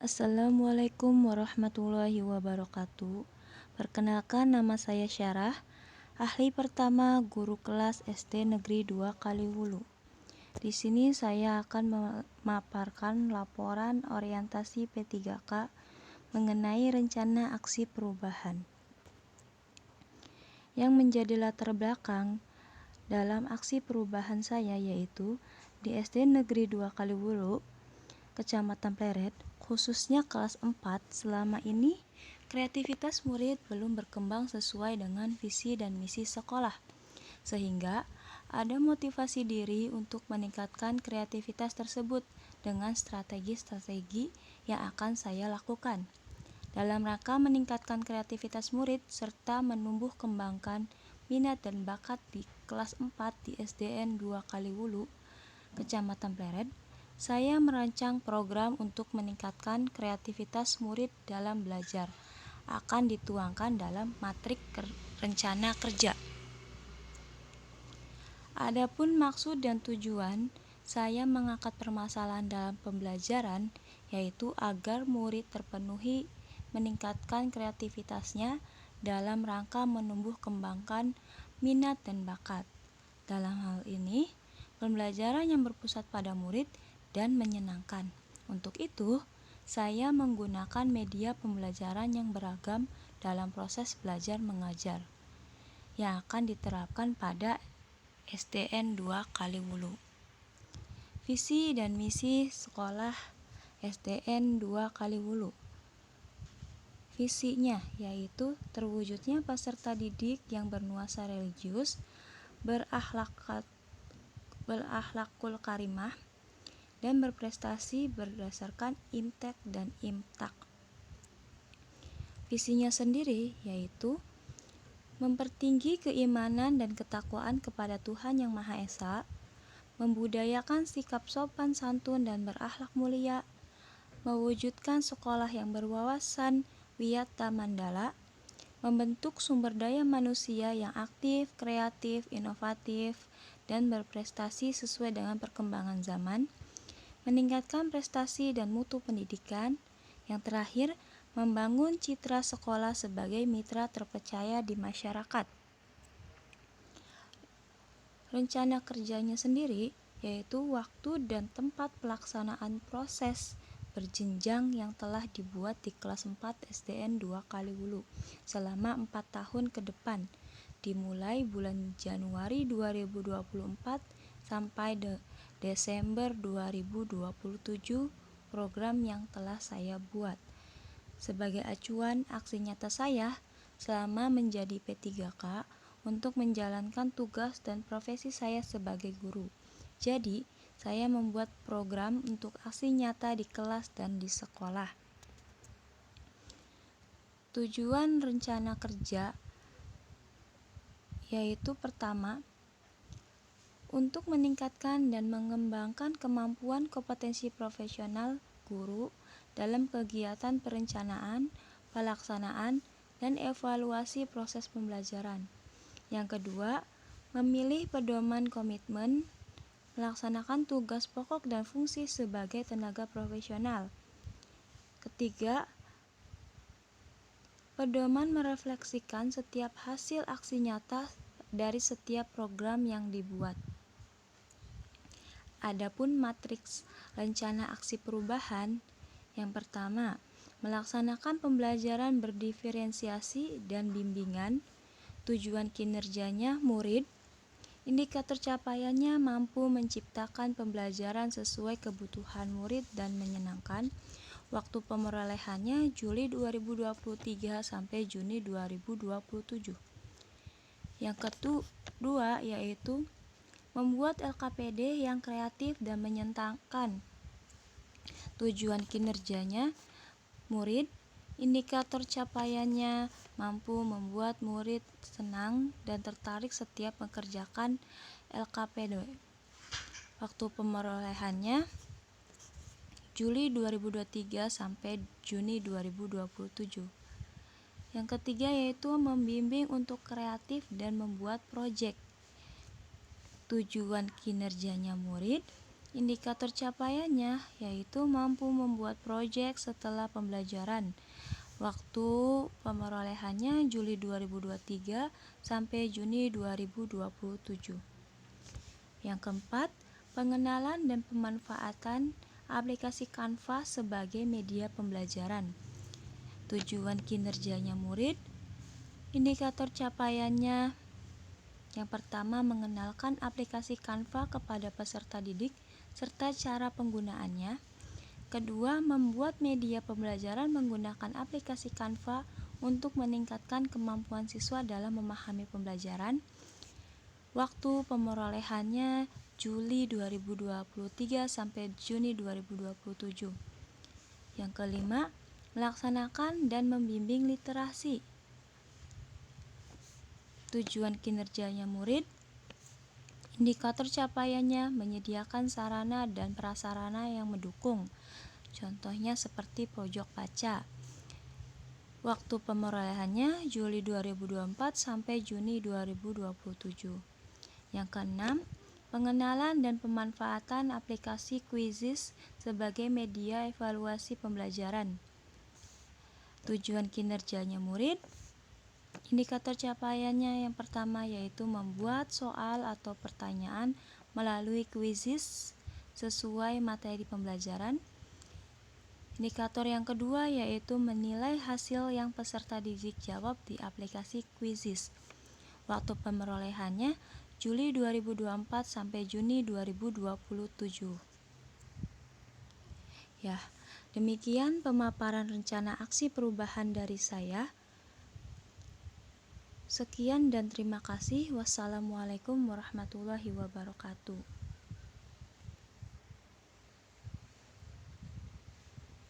Assalamualaikum warahmatullahi wabarakatuh. Perkenalkan, nama saya Syarah, ahli pertama guru kelas SD Negeri 2 Kaliwulu. Di sini saya akan memaparkan laporan orientasi P3K mengenai rencana aksi perubahan. Yang menjadi latar belakang dalam aksi perubahan saya yaitu di SD Negeri 2 Kaliwulu, Kecamatan Pleret, khususnya kelas 4, selama ini kreativitas murid belum berkembang sesuai dengan visi dan misi sekolah, sehingga ada motivasi diri untuk meningkatkan kreativitas tersebut dengan strategi-strategi yang akan saya lakukan dalam rangka meningkatkan kreativitas murid serta menumbuh kembangkan minat dan bakat di kelas 4 di SDN 2 Kaliwulu, Kecamatan Pleret. Saya merancang program untuk meningkatkan kreativitas murid dalam belajar, akan dituangkan dalam matrik rencana kerja. Adapun maksud dan tujuan saya mengangkat permasalahan dalam pembelajaran, yaitu agar murid terpenuhi meningkatkan kreativitasnya dalam rangka menumbuh kembangkan minat dan bakat. Dalam hal ini, pembelajaran yang berpusat pada murid dan menyenangkan. Untuk itu, saya menggunakan media pembelajaran yang beragam dalam proses belajar mengajar yang akan diterapkan pada SDN 2 Kaliwulu. Visi dan misi sekolah SDN 2 Kaliwulu. Visinya yaitu terwujudnya peserta didik yang bernuansa religius, berakhlakul karimah, dan berprestasi berdasarkan IMTEK dan IMTAK. Visinya sendiri yaitu mempertinggi keimanan dan ketakwaan kepada Tuhan Yang Maha Esa, membudayakan sikap sopan santun dan berakhlak mulia, mewujudkan sekolah yang berwawasan wiyata mandala, membentuk sumber daya manusia yang aktif, kreatif, inovatif, dan berprestasi sesuai dengan perkembangan zaman, meningkatkan prestasi dan mutu pendidikan. Yang terakhir, membangun citra sekolah sebagai mitra terpercaya di masyarakat. Rencana kerjanya sendiri yaitu waktu dan tempat pelaksanaan proses berjenjang yang telah dibuat di kelas 4 SDN 2 Kaliwulu selama 4 tahun ke depan, dimulai bulan Januari 2024 sampai Desember 2027. Program yang telah saya buat sebagai acuan aksi nyata saya selama menjadi P3K untuk menjalankan tugas dan profesi saya sebagai guru. Jadi, saya membuat program untuk aksi nyata di kelas dan di sekolah. Tujuan rencana kerja yaitu pertama, untuk meningkatkan dan mengembangkan kemampuan kompetensi profesional guru dalam kegiatan perencanaan, pelaksanaan, dan evaluasi proses pembelajaran. Yang kedua, memilih pedoman komitmen, melaksanakan tugas pokok dan fungsi sebagai tenaga profesional. Ketiga, pedoman merefleksikan setiap hasil aksi nyata dari setiap program yang dibuat. Adapun matriks rencana aksi perubahan, yang pertama, melaksanakan pembelajaran berdiferensiasi dan bimbingan, tujuan kinerjanya murid, indikator capaiannya mampu menciptakan pembelajaran sesuai kebutuhan murid dan menyenangkan, waktu pemerolehannya Juli 2023 sampai Juni 2027. Yang kedua yaitu membuat LKPD yang kreatif dan menyenangkan. Tujuan kinerjanya murid, indikator capaiannya mampu membuat murid senang dan tertarik setiap mengerjakan LKPD. Waktu pemerolehannya Juli 2023 sampai Juni 2027. Yang ketiga yaitu membimbing untuk kreatif dan membuat proyek. Tujuan kinerjanya murid, Indikator capaiannya yaitu mampu membuat proyek setelah pembelajaran. Waktu pemerolehannya Juli 2023 sampai Juni 2027. Yang keempat, pengenalan dan pemanfaatan aplikasi Canva sebagai media pembelajaran. Tujuan kinerjanya murid. Indikator capaiannya yang pertama, mengenalkan aplikasi Canva kepada peserta didik serta cara penggunaannya. Kedua, membuat media pembelajaran menggunakan aplikasi Canva untuk meningkatkan kemampuan siswa dalam memahami pembelajaran. Waktu pemerolehannya Juli 2023 sampai Juni 2027. Yang kelima, melaksanakan dan membimbing literasi. Tujuan kinerjanya murid. Indikator capaiannya menyediakan sarana dan prasarana yang mendukung. Contohnya seperti pojok baca. Waktu pemerolehannya Juli 2024 sampai Juni 2027. Yang keenam, pengenalan dan pemanfaatan aplikasi Quizizz sebagai media evaluasi pembelajaran. Tujuan kinerjanya murid. Indikator capaiannya yang pertama yaitu membuat soal atau pertanyaan melalui Quizizz sesuai materi pembelajaran. Indikator yang kedua yaitu menilai hasil yang peserta didik jawab di aplikasi Quizizz. Waktu pemerolehannya Juli 2024 sampai Juni 2027. Ya, demikian pemaparan rencana aksi perubahan dari saya. Sekian dan terima kasih. Wassalamualaikum warahmatullahi wabarakatuh.